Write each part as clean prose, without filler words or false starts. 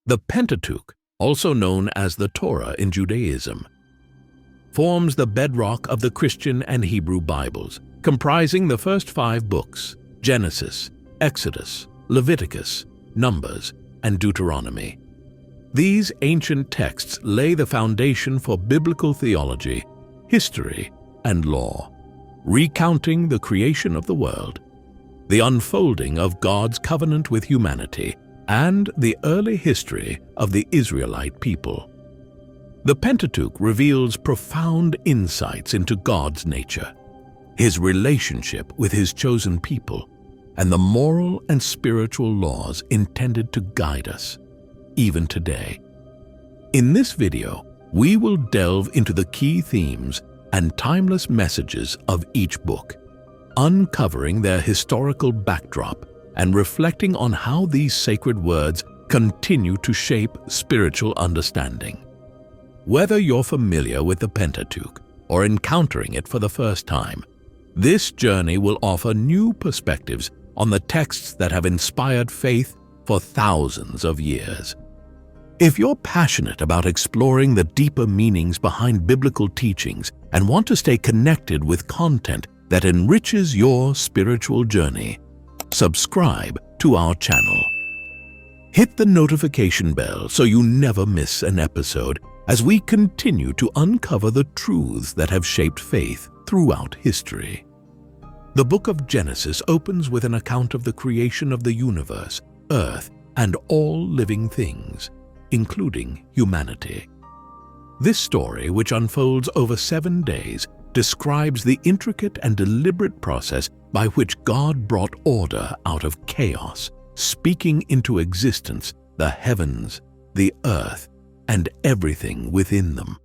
The Pentateuch, also known as the Torah in Judaism, forms the bedrock of the Christian and Hebrew Bibles, comprising the first 5 books: Genesis, Exodus, Leviticus, Numbers, and Deuteronomy. These ancient texts lay the foundation for biblical theology, history, and law, recounting the creation of the world, the unfolding of God's covenant with humanity, and the early history of the Israelite people. The Pentateuch reveals profound insights into God's nature, His relationship with His chosen people, and the moral and spiritual laws intended to guide us, even today. In this video, we will delve into the key themes and timeless messages of each book, uncovering their historical backdrop and reflecting on how these sacred words continue to shape spiritual understanding. Whether you're familiar with the Pentateuch or encountering it for the first time, this journey will offer new perspectives on the texts that have inspired faith for thousands of years. If you're passionate about exploring the deeper meanings behind biblical teachings and want to stay connected with content that enriches your spiritual journey, subscribe to our channel. Hit the notification bell so you never miss an episode as we continue to uncover the truths that have shaped faith throughout history. The book of Genesis opens with an account of the creation of the universe, earth, and all living things, including humanity. This story, which unfolds over 7 days, describes the intricate and deliberate process by which God brought order out of chaos, speaking into existence the heavens, the earth, and everything within them.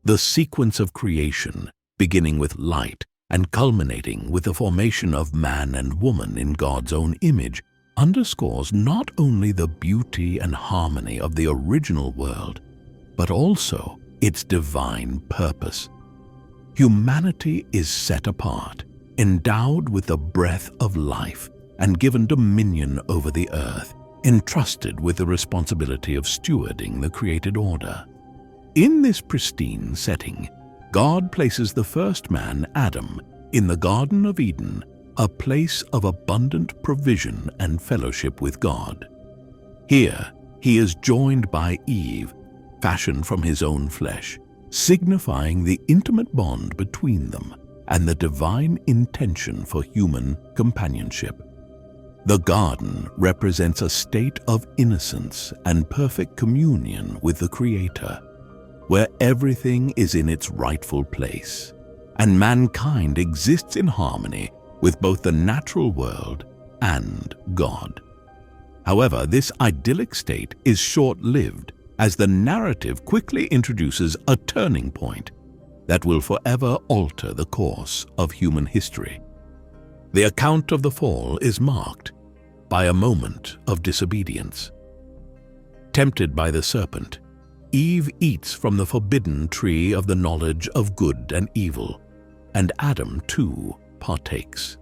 The sequence of creation, beginning with light and culminating with the formation of man and woman in God's own image, underscores not only the beauty and harmony of the original world, but also its divine purpose. Humanity is set apart, endowed with the breath of life, and given dominion over the earth, entrusted with the responsibility of stewarding the created order. In this pristine setting, God places the first man, Adam, in the Garden of Eden, a place of abundant provision and fellowship with God. Here, he is joined by Eve, fashioned from his own flesh, signifying the intimate bond between them and the divine intention for human companionship. The garden represents a state of innocence and perfect communion with the Creator, where everything is in its rightful place, and mankind exists in harmony with both the natural world and God. However, this idyllic state is short-lived, as the narrative quickly introduces a turning point that will forever alter the course of human history. The account of the fall is marked by a moment of disobedience. Tempted by the serpent, Eve eats from the forbidden tree of the knowledge of good and evil, and Adam too partakes.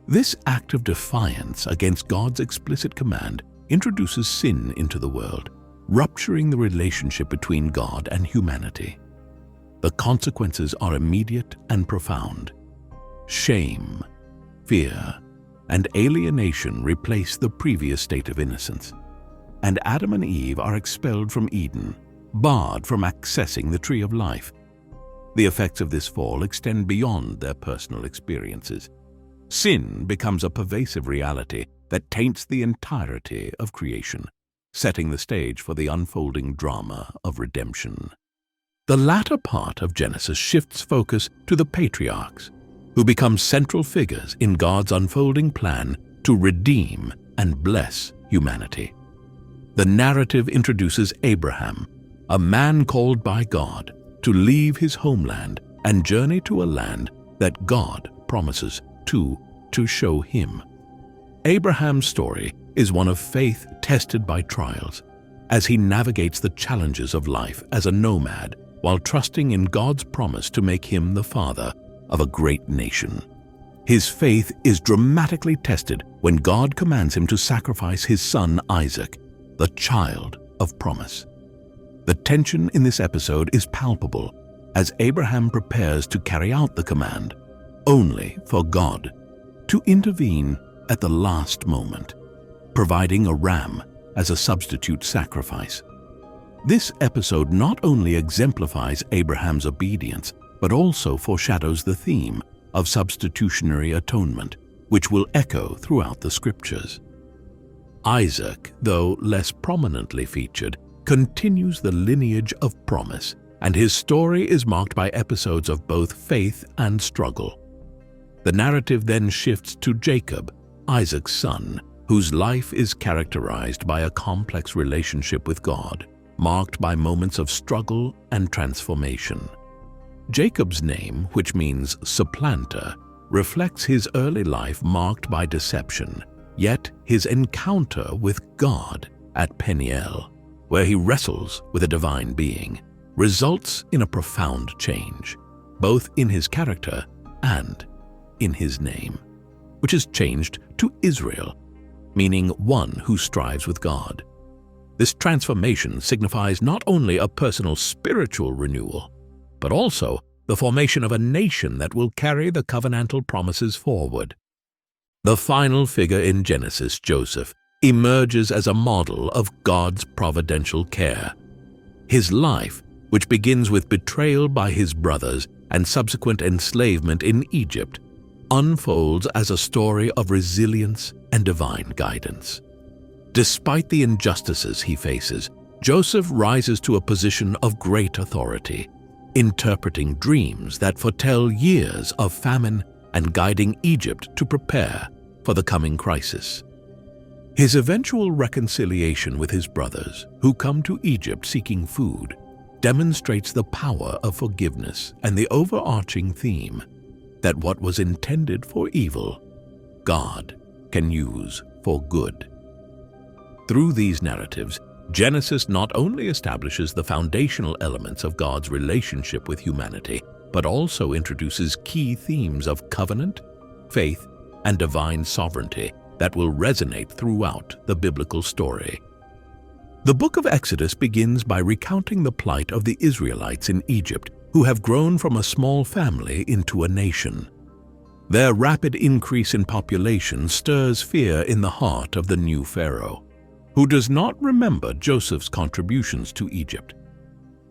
This act of defiance against God's explicit command introduces sin into the world, rupturing the relationship between God and humanity. The consequences are immediate and profound. Shame, fear, and alienation replace the previous state of innocence, and Adam and Eve are expelled from Eden, barred from accessing the tree of life. The effects of this fall extend beyond their personal experiences. Sin becomes a pervasive reality that taints the entirety of creation, setting the stage for the unfolding drama of redemption. The latter part of Genesis shifts focus to the patriarchs, who become central figures in God's unfolding plan to redeem and bless humanity. The narrative introduces Abraham, a man called by God to leave his homeland and journey to a land that God promises to show him. Abraham's story is one of faith tested by trials, as he navigates the challenges of life as a nomad while trusting in God's promise to make him the father of a great nation. His faith is dramatically tested when God commands him to sacrifice his son Isaac, the child of promise. The tension in this episode is palpable as Abraham prepares to carry out the command, only for God to intervene at the last moment, providing a ram as a substitute sacrifice. This episode not only exemplifies Abraham's obedience, but also foreshadows the theme of substitutionary atonement, which will echo throughout the scriptures. Isaac, though less prominently featured, continues the lineage of promise, and his story is marked by episodes of both faith and struggle. The narrative then shifts to Jacob, Isaac's son, whose life is characterized by a complex relationship with God, marked by moments of struggle and transformation. Jacob's name, which means supplanter, reflects his early life marked by deception, yet his encounter with God at Peniel, where he wrestles with a divine being, results in a profound change, both in his character and in his name, which is changed to Israel, meaning one who strives with God. This transformation signifies not only a personal spiritual renewal, but also the formation of a nation that will carry the covenantal promises forward. The final figure in Genesis, Joseph, emerges as a model of God's providential care. His life, which begins with betrayal by his brothers and subsequent enslavement in Egypt, unfolds as a story of resilience and divine guidance. Despite the injustices he faces, Joseph rises to a position of great authority, interpreting dreams that foretell years of famine and guiding Egypt to prepare for the coming crisis. His eventual reconciliation with his brothers, who come to Egypt seeking food, demonstrates the power of forgiveness and the overarching theme that what was intended for evil, God can use for good. Through these narratives, Genesis not only establishes the foundational elements of God's relationship with humanity, but also introduces key themes of covenant, faith, and divine sovereignty that will resonate throughout the biblical story. The book of Exodus begins by recounting the plight of the Israelites in Egypt, who have grown from a small family into a nation. Their rapid increase in population stirs fear in the heart of the new Pharaoh, who does not remember Joseph's contributions to Egypt.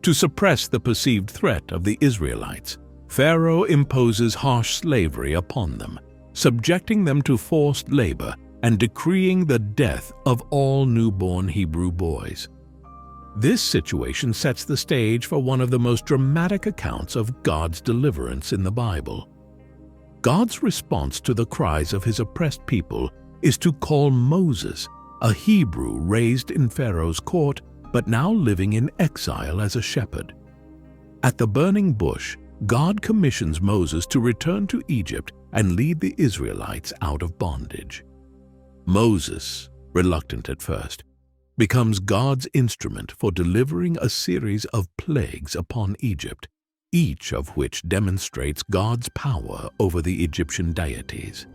To suppress the perceived threat of the Israelites, Pharaoh imposes harsh slavery upon them, subjecting them to forced labor and decreeing the death of all newborn Hebrew boys. This situation sets the stage for one of the most dramatic accounts of God's deliverance in the Bible. God's response to the cries of his oppressed people is to call Moses, a Hebrew raised in Pharaoh's court but now living in exile as a shepherd. At the burning bush, God commissions Moses to return to Egypt and lead the Israelites out of bondage. Moses, reluctant at first, becomes God's instrument for delivering a series of plagues upon Egypt, each of which demonstrates God's power over the Egyptian deities.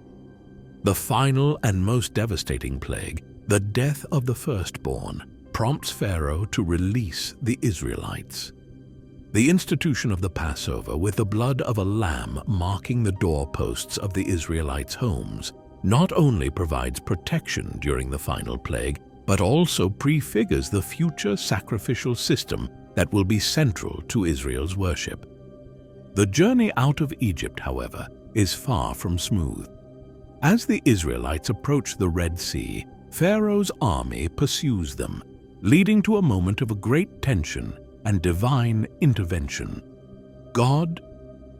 The final and most devastating plague, the death of the firstborn, prompts Pharaoh to release the Israelites. The institution of the Passover, with the blood of a lamb marking the doorposts of the Israelites' homes, not only provides protection during the final plague, but also prefigures the future sacrificial system that will be central to Israel's worship. The journey out of Egypt, however, is far from smooth. As the Israelites approach the Red Sea, Pharaoh's army pursues them, leading to a moment of great tension and divine intervention. God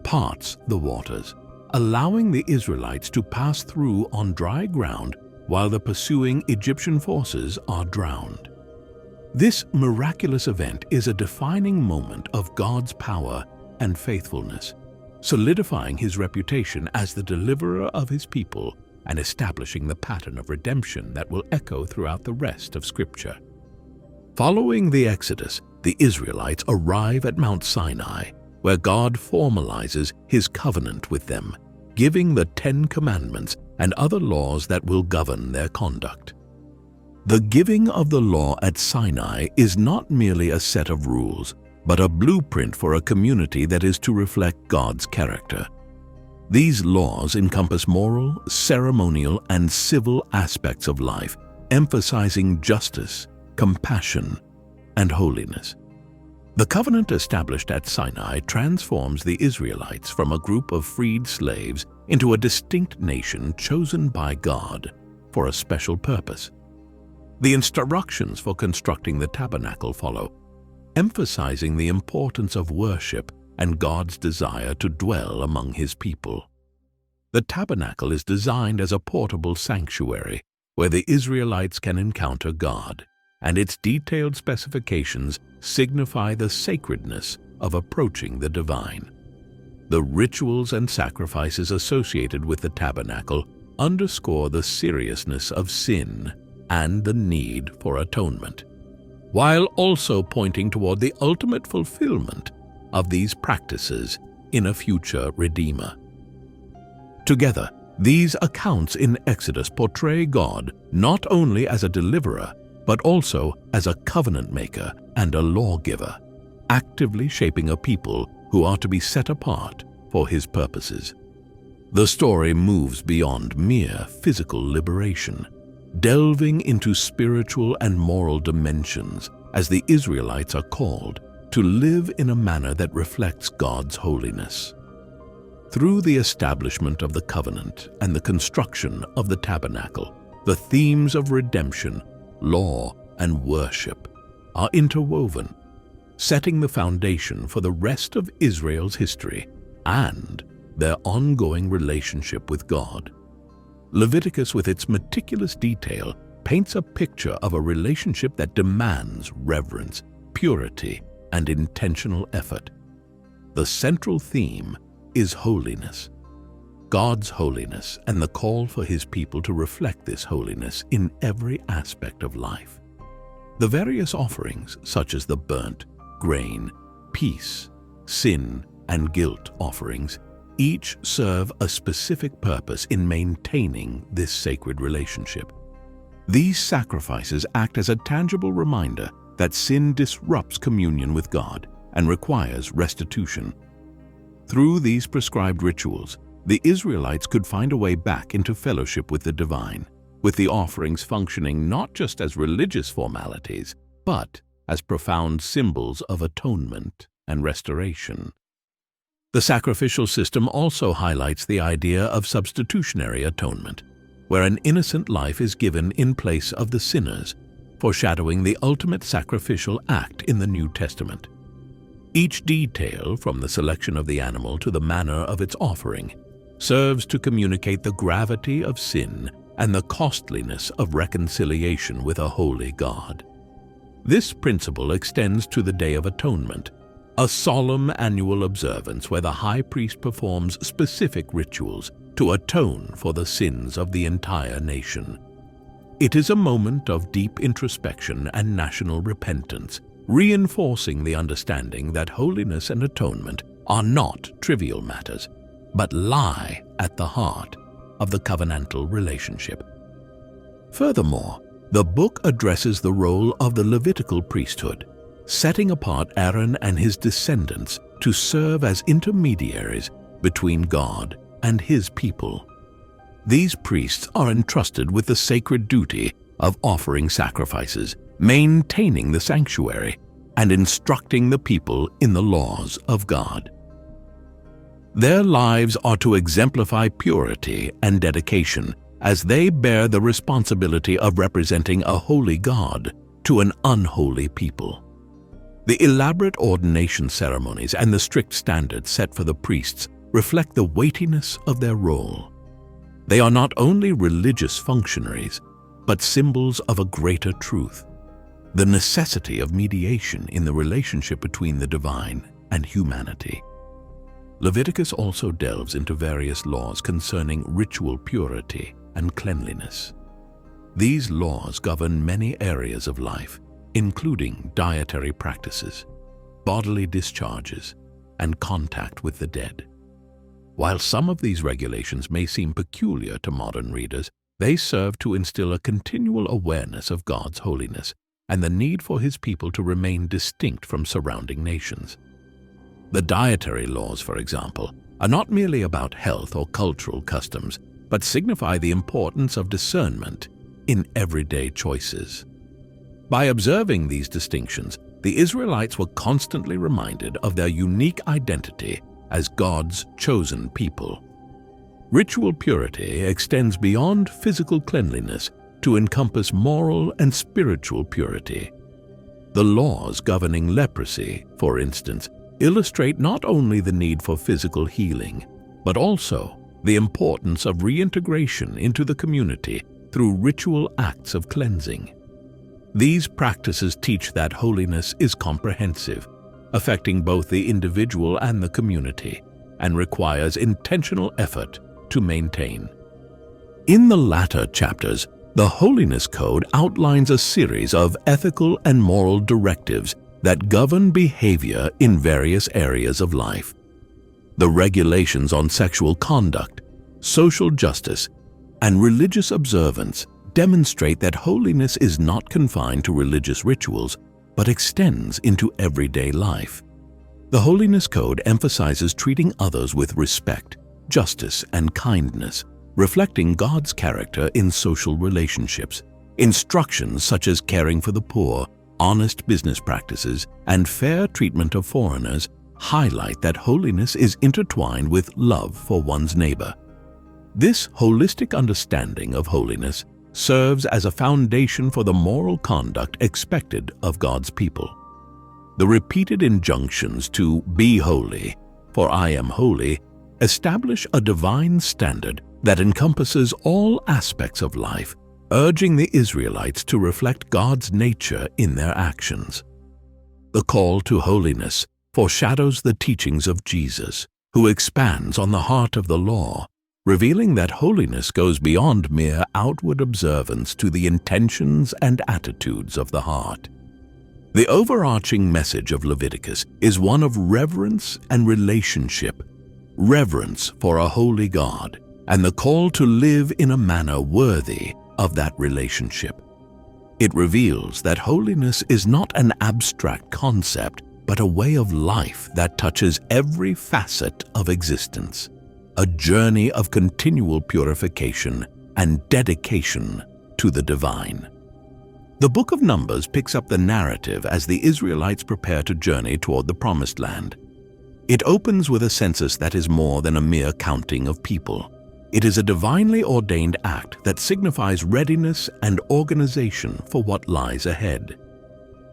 parts the waters, allowing the Israelites to pass through on dry ground while the pursuing Egyptian forces are drowned. This miraculous event is a defining moment of God's power and faithfulness, solidifying his reputation as the deliverer of his people and establishing the pattern of redemption that will echo throughout the rest of Scripture. Following the Exodus, the Israelites arrive at Mount Sinai, where God formalizes his covenant with them, giving the 10 Commandments and other laws that will govern their conduct. The giving of the law at Sinai is not merely a set of rules, but a blueprint for a community that is to reflect God's character. These laws encompass moral, ceremonial, and civil aspects of life, emphasizing justice, compassion, and holiness. The covenant established at Sinai transforms the Israelites from a group of freed slaves into a distinct nation chosen by God for a special purpose. The instructions for constructing the tabernacle follow, emphasizing the importance of worship and God's desire to dwell among His people. The tabernacle is designed as a portable sanctuary where the Israelites can encounter God, and its detailed specifications signify the sacredness of approaching the divine. The rituals and sacrifices associated with the tabernacle underscore the seriousness of sin and the need for atonement, while also pointing toward the ultimate fulfillment of these practices in a future Redeemer. Together, these accounts in Exodus portray God not only as a deliverer, but also as a covenant maker and a lawgiver, actively shaping a people who are to be set apart for His purposes. The story moves beyond mere physical liberation, delving into spiritual and moral dimensions as the Israelites are called to live in a manner that reflects God's holiness. Through the establishment of the covenant and the construction of the tabernacle, the themes of redemption, law, and worship are interwoven, setting the foundation for the rest of Israel's history and their ongoing relationship with God. Leviticus, with its meticulous detail, paints a picture of a relationship that demands reverence, purity, and intentional effort. The central theme is holiness, God's holiness, and the call for His people to reflect this holiness in every aspect of life. The various offerings, such as the burnt, grain, peace, sin, and guilt offerings, each serve a specific purpose in maintaining this sacred relationship. These sacrifices act as a tangible reminder that sin disrupts communion with God and requires restitution. Through these prescribed rituals, the Israelites could find a way back into fellowship with the divine, with the offerings functioning not just as religious formalities, but as profound symbols of atonement and restoration. The sacrificial system also highlights the idea of substitutionary atonement, where an innocent life is given in place of the sinner's, foreshadowing the ultimate sacrificial act in the New Testament. Each detail, from the selection of the animal to the manner of its offering, serves to communicate the gravity of sin and the costliness of reconciliation with a holy God. This principle extends to the Day of Atonement, a solemn annual observance where the high priest performs specific rituals to atone for the sins of the entire nation. It is a moment of deep introspection and national repentance, reinforcing the understanding that holiness and atonement are not trivial matters, but lie at the heart of the covenantal relationship. Furthermore, the book addresses the role of the Levitical priesthood, setting apart Aaron and his descendants to serve as intermediaries between God and His people. These priests are entrusted with the sacred duty of offering sacrifices, maintaining the sanctuary, and instructing the people in the laws of God. Their lives are to exemplify purity and dedication as they bear the responsibility of representing a holy God to an unholy people. The elaborate ordination ceremonies and the strict standards set for the priests reflect the weightiness of their role. They are not only religious functionaries, but symbols of a greater truth, the necessity of mediation in the relationship between the divine and humanity. Leviticus also delves into various laws concerning ritual purity and cleanliness. These laws govern many areas of life, including dietary practices, bodily discharges, and contact with the dead. While some of these regulations may seem peculiar to modern readers, They serve to instill a continual awareness of God's holiness and the need for His people to remain distinct from surrounding nations. The dietary laws, for example, are not merely about health or cultural customs, but signify the importance of discernment in everyday choices. By observing these distinctions, the Israelites were constantly reminded of their unique identity as God's chosen people. Ritual purity extends beyond physical cleanliness to encompass moral and spiritual purity. The laws governing leprosy, for instance, illustrate not only the need for physical healing, but also the importance of reintegration into the community through ritual acts of cleansing. These practices teach that holiness is comprehensive, affecting both the individual and the community, and requires intentional effort to maintain. In the latter chapters, the Holiness Code outlines a series of ethical and moral directives that govern behavior in various areas of life. The regulations on sexual conduct, social justice, and religious observance demonstrate that holiness is not confined to religious rituals, but extends into everyday life. The Holiness Code emphasizes treating others with respect, justice, and kindness, reflecting God's character in social relationships. Instructions such as caring for the poor, honest business practices, and fair treatment of foreigners highlight that holiness is intertwined with love for one's neighbor. This holistic understanding of holiness serves as a foundation for the moral conduct expected of God's people. The repeated injunctions to be holy, for I am holy, establish a divine standard that encompasses all aspects of life, urging the Israelites to reflect God's nature in their actions. The call to holiness foreshadows the teachings of Jesus, who expands on the heart of the law, revealing that holiness goes beyond mere outward observance to the intentions and attitudes of the heart. The overarching message of Leviticus is one of reverence and relationship, reverence for a holy God, and the call to live in a manner worthy of that relationship. It reveals that holiness is not an abstract concept, but a way of life that touches every facet of existence, a journey of continual purification and dedication to the divine. The Book of Numbers picks up the narrative as the Israelites prepare to journey toward the Promised Land. It opens with a census that is more than a mere counting of people. It is a divinely ordained act that signifies readiness and organization for what lies ahead.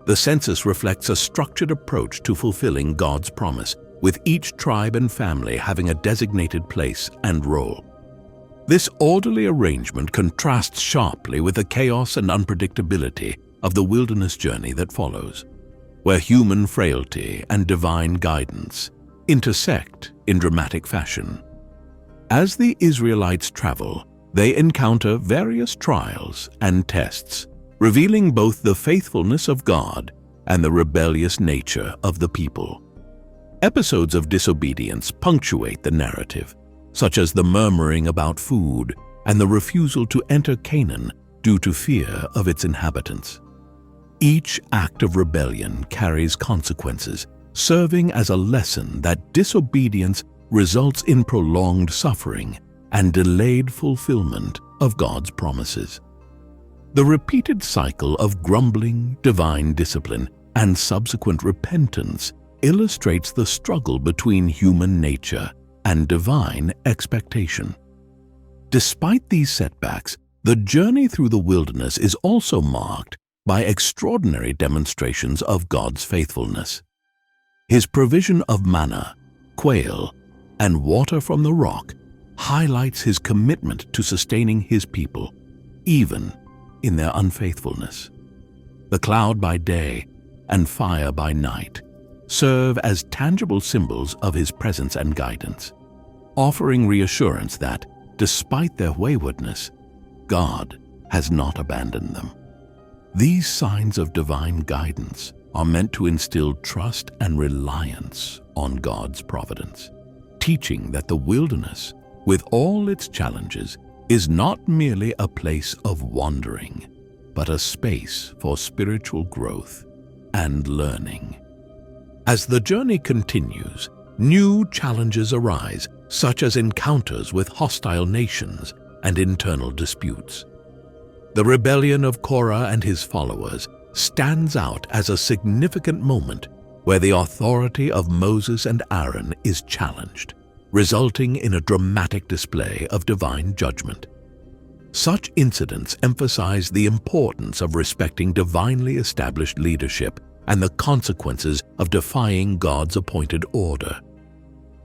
The census reflects a structured approach to fulfilling God's promise, with each tribe and family having a designated place and role. This orderly arrangement contrasts sharply with the chaos and unpredictability of the wilderness journey that follows, where human frailty and divine guidance intersect in dramatic fashion. As the Israelites travel, they encounter various trials and tests, revealing both the faithfulness of God and the rebellious nature of the people. Episodes of disobedience punctuate the narrative, such as the murmuring about food and the refusal to enter Canaan due to fear of its inhabitants. Each act of rebellion carries consequences, serving as a lesson that disobedience results in prolonged suffering and delayed fulfillment of God's promises. The repeated cycle of grumbling, divine discipline, and subsequent repentance illustrates the struggle between human nature and divine expectation. Despite these setbacks, the journey through the wilderness is also marked by extraordinary demonstrations of God's faithfulness. His provision of manna, quail, and water from the rock highlights His commitment to sustaining His people, even in their unfaithfulness. The cloud by day and fire by night serve as tangible symbols of His presence and guidance, offering reassurance that, despite their waywardness, God has not abandoned them. These signs of divine guidance are meant to instill trust and reliance on God's providence, teaching that the wilderness, with all its challenges, is not merely a place of wandering, but a space for spiritual growth and learning. As the journey continues, new challenges arise, such as encounters with hostile nations and internal disputes. The rebellion of Korah and his followers stands out as a significant moment where the authority of Moses and Aaron is challenged, resulting in a dramatic display of divine judgment. Such incidents emphasize the importance of respecting divinely established leadership and the consequences of defying God's appointed order.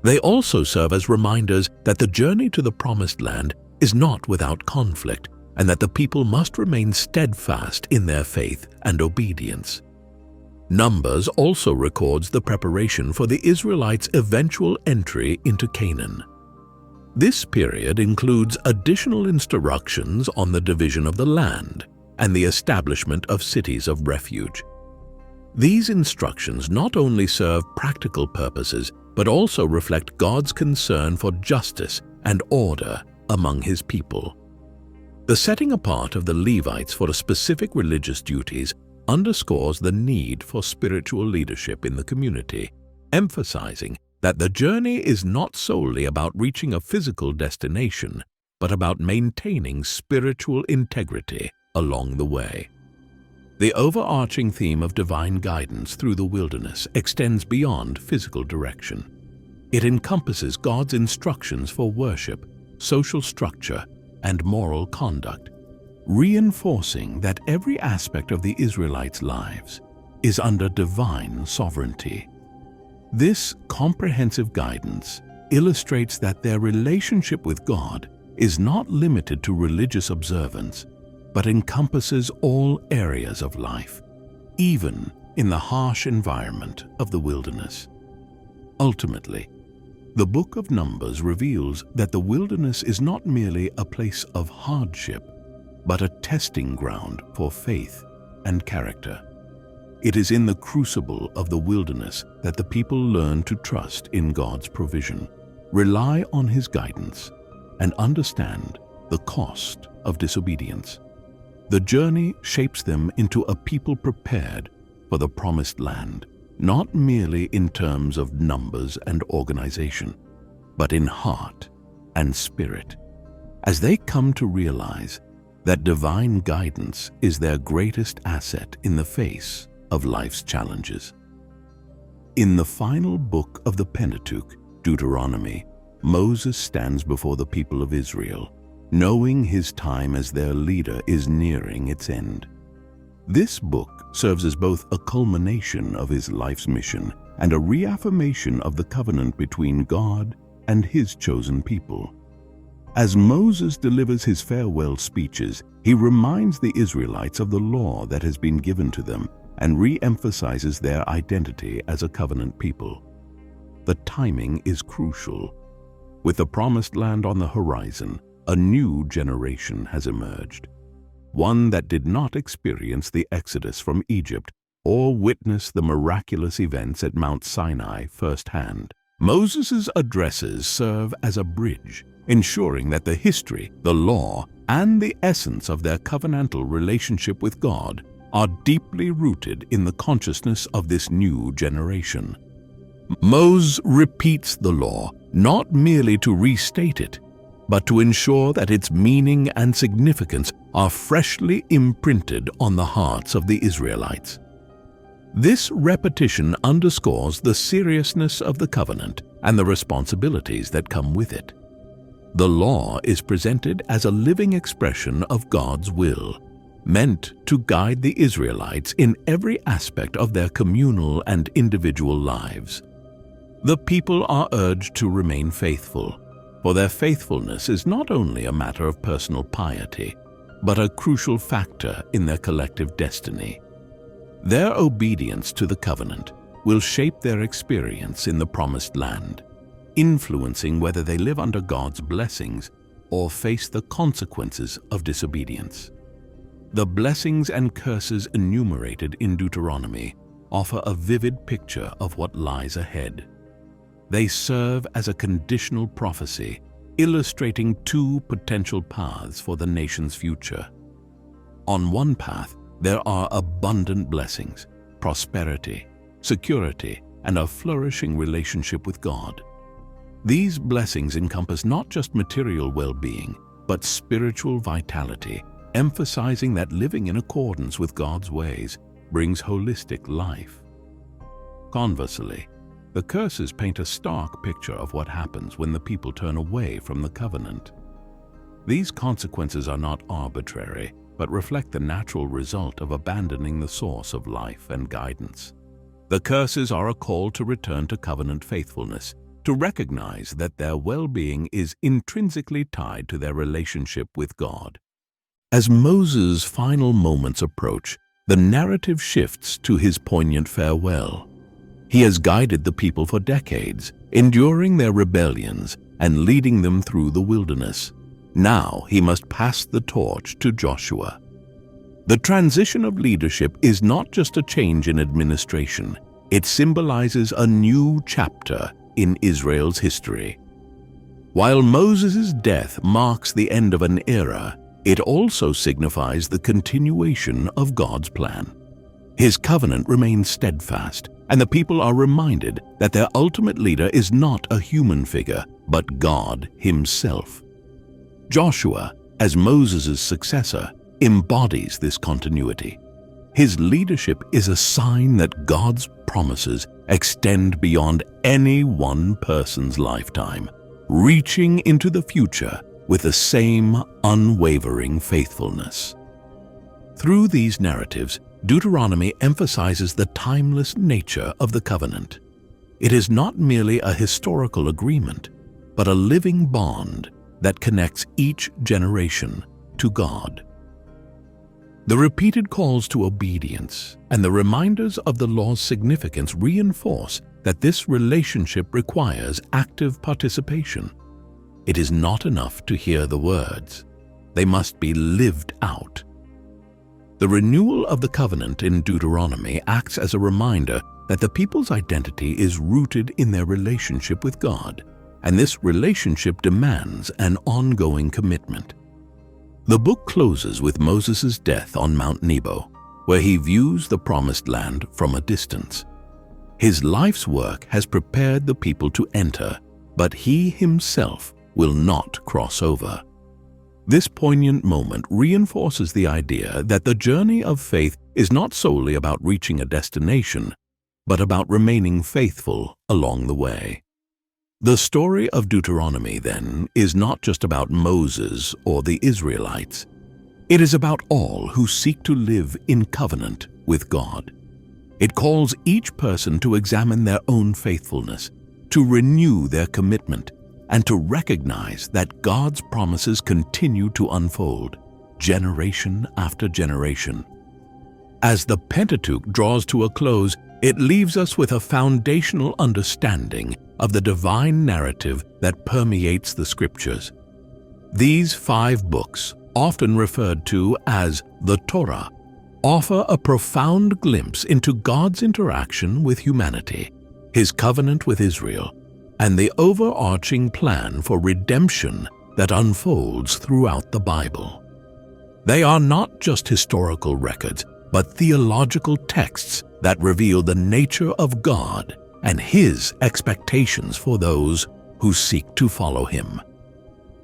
They also serve as reminders that the journey to the Promised Land is not without conflict, and that the people must remain steadfast in their faith and obedience. Numbers also records the preparation for the Israelites' eventual entry into Canaan. This period includes additional instructions on the division of the land and the establishment of cities of refuge. These instructions not only serve practical purposes, but also reflect God's concern for justice and order among His people. The setting apart of the Levites for specific religious duties underscores the need for spiritual leadership in the community, emphasizing that the journey is not solely about reaching a physical destination, but about maintaining spiritual integrity along the way. The overarching theme of divine guidance through the wilderness extends beyond physical direction. It encompasses God's instructions for worship, social structure, and moral conduct, reinforcing that every aspect of the Israelites' lives is under divine sovereignty. This comprehensive guidance illustrates that their relationship with God is not limited to religious observance, but encompasses all areas of life, even in the harsh environment of the wilderness. Ultimately, the Book of Numbers reveals that the wilderness is not merely a place of hardship, but a testing ground for faith and character. It is in the crucible of the wilderness that the people learn to trust in God's provision, rely on His guidance, and understand the cost of disobedience. The journey shapes them into a people prepared for the Promised Land, not merely in terms of numbers and organization, but in heart and spirit, as they come to realize that divine guidance is their greatest asset in the face of life's challenges. In the final book of the Pentateuch, Deuteronomy, Moses stands before the people of Israel, knowing his time as their leader is nearing its end. This book serves as both a culmination of his life's mission and a reaffirmation of the covenant between God and His chosen people. As Moses delivers his farewell speeches, he reminds the Israelites of the law that has been given to them and re-emphasizes their identity as a covenant people. The timing is crucial. With the Promised Land on the horizon, a new generation has emerged, one that did not experience the exodus from Egypt or witness the miraculous events at Mount Sinai firsthand. Moses' addresses serve as a bridge, ensuring that the history, the law, and the essence of their covenantal relationship with God are deeply rooted in the consciousness of this new generation. Moses repeats the law not merely to restate it, but to ensure that its meaning and significance are freshly imprinted on the hearts of the Israelites. This repetition underscores the seriousness of the covenant and the responsibilities that come with it. The law is presented as a living expression of God's will, meant to guide the Israelites in every aspect of their communal and individual lives. The people are urged to remain faithful, for their faithfulness is not only a matter of personal piety, but a crucial factor in their collective destiny. Their obedience to the covenant will shape their experience in the Promised Land, influencing whether they live under God's blessings or face the consequences of disobedience. The blessings and curses enumerated in Deuteronomy offer a vivid picture of what lies ahead. They serve as a conditional prophecy, illustrating two potential paths for the nation's future. On one path, there are abundant blessings, prosperity, security, and a flourishing relationship with God. These blessings encompass not just material well-being, but spiritual vitality, emphasizing that living in accordance with God's ways brings holistic life. Conversely, the curses paint a stark picture of what happens when the people turn away from the covenant. These consequences are not arbitrary, but reflect the natural result of abandoning the source of life and guidance. The curses are a call to return to covenant faithfulness, to recognize that their well-being is intrinsically tied to their relationship with God. As Moses' final moments approach, the narrative shifts to his poignant farewell. He has guided the people for decades, enduring their rebellions and leading them through the wilderness. Now he must pass the torch to Joshua. The transition of leadership is not just a change in administration. It symbolizes a new chapter in Israel's history. While Moses' death marks the end of an era, it also signifies the continuation of God's plan. His covenant remains steadfast, and the people are reminded that their ultimate leader is not a human figure, but God Himself. Joshua, as Moses' successor, embodies this continuity. His leadership is a sign that God's promises extend beyond any one person's lifetime, reaching into the future with the same unwavering faithfulness. Through these narratives, Deuteronomy emphasizes the timeless nature of the covenant. It is not merely a historical agreement, but a living bond that connects each generation to God. The repeated calls to obedience and the reminders of the law's significance reinforce that this relationship requires active participation. It is not enough to hear the words. They must be lived out. The renewal of the covenant in Deuteronomy acts as a reminder that the people's identity is rooted in their relationship with God, and this relationship demands an ongoing commitment. The book closes with Moses' death on Mount Nebo, where he views the promised land from a distance. His life's work has prepared the people to enter, but he himself will not cross over. This poignant moment reinforces the idea that the journey of faith is not solely about reaching a destination, but about remaining faithful along the way. The story of Deuteronomy, then, is not just about Moses or the Israelites. It is about all who seek to live in covenant with God. It calls each person to examine their own faithfulness, to renew their commitment, and to recognize that God's promises continue to unfold, generation after generation. As the Pentateuch draws to a close, it leaves us with a foundational understanding of the divine narrative that permeates the Scriptures. These 5 books, often referred to as the Torah, offer a profound glimpse into God's interaction with humanity, His covenant with Israel, and the overarching plan for redemption that unfolds throughout the Bible. They are not just historical records, but theological texts that reveal the nature of God and His expectations for those who seek to follow Him.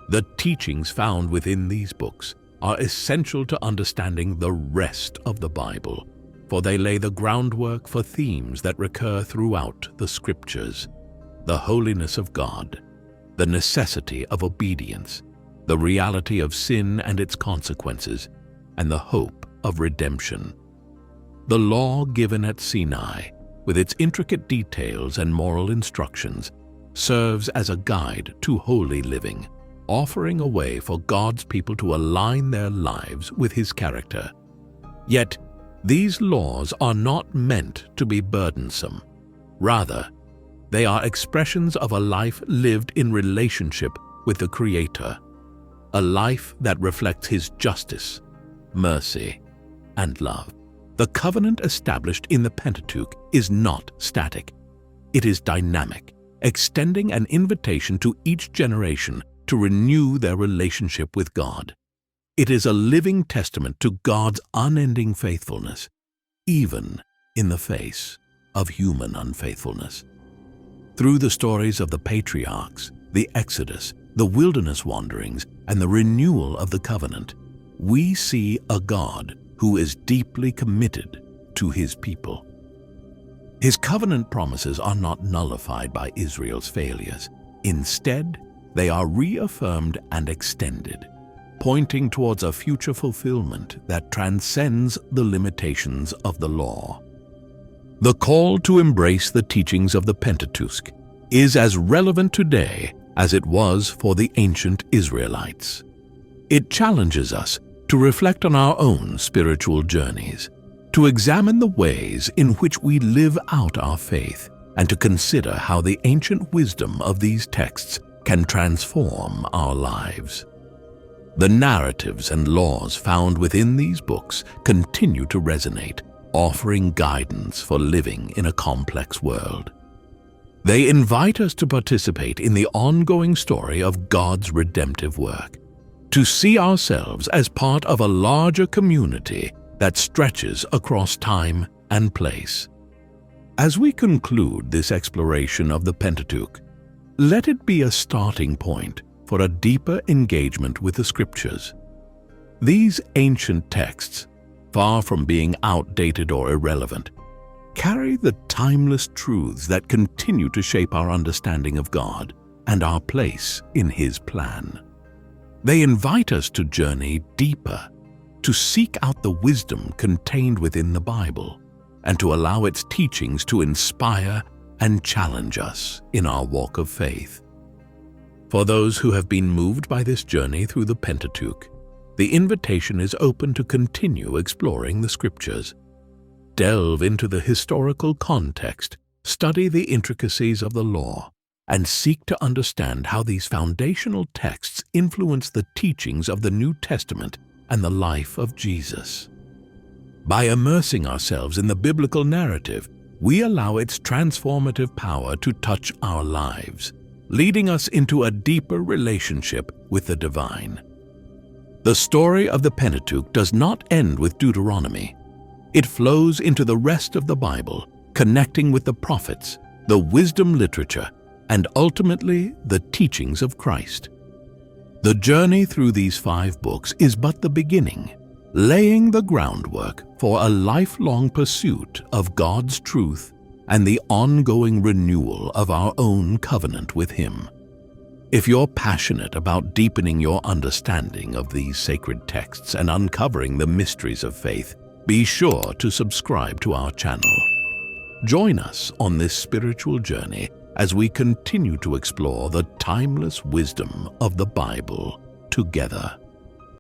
The teachings found within these books are essential to understanding the rest of the Bible, for they lay the groundwork for themes that recur throughout the Scriptures: the holiness of God, the necessity of obedience, the reality of sin and its consequences, and the hope of redemption. The law given at Sinai, with its intricate details and moral instructions, serves as a guide to holy living, offering a way for God's people to align their lives with His character. Yet, these laws are not meant to be burdensome. Rather, they are expressions of a life lived in relationship with the Creator, a life that reflects His justice, mercy, and love. The covenant established in the Pentateuch is not static. It is dynamic, extending an invitation to each generation to renew their relationship with God. It is a living testament to God's unending faithfulness, even in the face of human unfaithfulness. Through the stories of the patriarchs, the Exodus, the wilderness wanderings, and the renewal of the covenant, we see a God who is deeply committed to His people. His covenant promises are not nullified by Israel's failures. Instead, they are reaffirmed and extended, pointing towards a future fulfillment that transcends the limitations of the law. The call to embrace the teachings of the Pentateuch is as relevant today as it was for the ancient Israelites. It challenges us to reflect on our own spiritual journeys, to examine the ways in which we live out our faith, and to consider how the ancient wisdom of these texts can transform our lives. The narratives and laws found within these books continue to resonate, offering guidance for living in a complex world. They invite us to participate in the ongoing story of God's redemptive work, to see ourselves as part of a larger community that stretches across time and place. As we conclude this exploration of the Pentateuch, let it be a starting point for a deeper engagement with the Scriptures. These ancient texts, far from being outdated or irrelevant, carry the timeless truths that continue to shape our understanding of God and our place in His plan. They invite us to journey deeper, to seek out the wisdom contained within the Bible, and to allow its teachings to inspire and challenge us in our walk of faith. For those who have been moved by this journey through the Pentateuch, the invitation is open to continue exploring the Scriptures. Delve into the historical context, study the intricacies of the law, and seek to understand how these foundational texts influence the teachings of the New Testament and the life of Jesus. By immersing ourselves in the biblical narrative, we allow its transformative power to touch our lives, leading us into a deeper relationship with the divine. The story of the Pentateuch does not end with Deuteronomy. It flows into the rest of the Bible, connecting with the prophets, the wisdom literature, and ultimately the teachings of Christ. The journey through these 5 books is but the beginning, laying the groundwork for a lifelong pursuit of God's truth and the ongoing renewal of our own covenant with Him. If you're passionate about deepening your understanding of these sacred texts and uncovering the mysteries of faith, be sure to subscribe to our channel. Join us on this spiritual journey as we continue to explore the timeless wisdom of the Bible together.